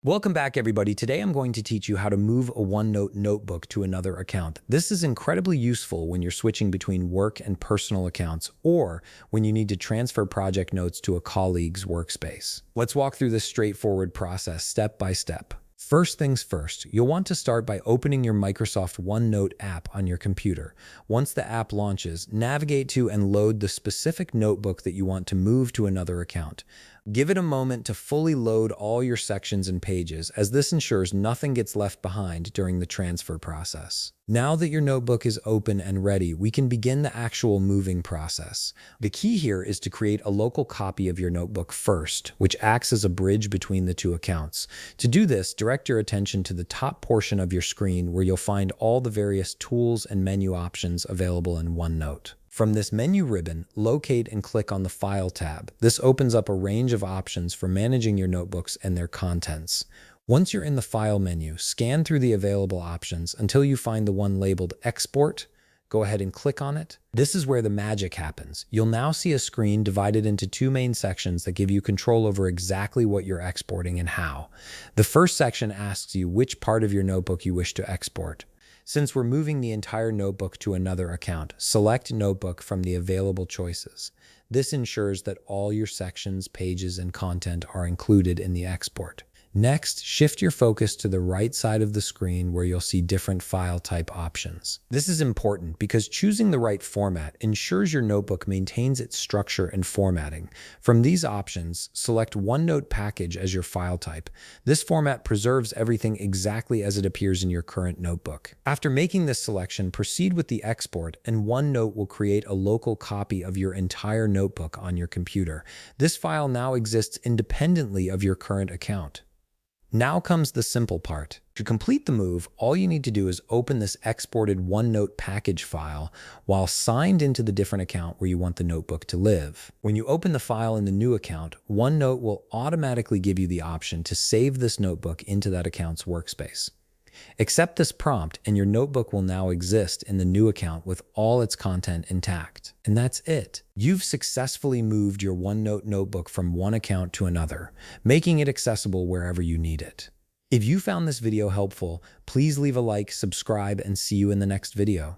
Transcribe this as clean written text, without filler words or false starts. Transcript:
Welcome back, everybody. Today I'm going to teach you how to move a OneNote notebook to another account. This is incredibly useful when you're switching between work and personal accounts or when you need to transfer project notes to a colleague's workspace. Let's walk through this straightforward process step by step. First things first, you'll want to start by opening your Microsoft OneNote app on your computer. Once the app launches, navigate to and load the specific notebook that you want to move to another account. Give it a moment to fully load all your sections and pages, as this ensures nothing gets left behind during the transfer process. Now that your notebook is open and ready, we can begin the actual moving process. The key here is to create a local copy of your notebook first, which acts as a bridge between the two accounts. To do this, direct your attention to the top portion of your screen where you'll find all the various tools and menu options available in OneNote. From this menu ribbon, locate and click on the File tab. This opens up a range of options for managing your notebooks and their contents. Once you're in the File menu, scan through the available options until you find the one labeled Export. Go ahead and click on it. This is where the magic happens. You'll now see a screen divided into two main sections that give you control over exactly what you're exporting and how. The first section asks you which part of your notebook you wish to export. Since we're moving the entire notebook to another account, select Notebook from the available choices. This ensures that all your sections, pages, and content are included in the export. Next, shift your focus to the right side of the screen where you'll see different file type options. This is important because choosing the right format ensures your notebook maintains its structure and formatting. From these options, select OneNote Package as your file type. This format preserves everything exactly as it appears in your current notebook. After making this selection, proceed with the export, and OneNote will create a local copy of your entire notebook on your computer. This file now exists independently of your current account. Now comes the simple part. To complete the move, all you need to do is open this exported OneNote package file while signed into the different account where you want the notebook to live. When you open the file in the new account, OneNote will automatically give you the option to save this notebook into that account's workspace. Accept this prompt and your notebook will now exist in the new account with all its content intact. And that's it. You've successfully moved your OneNote notebook from one account to another, making it accessible wherever you need it. If you found this video helpful, please leave a like, subscribe, and see you in the next video.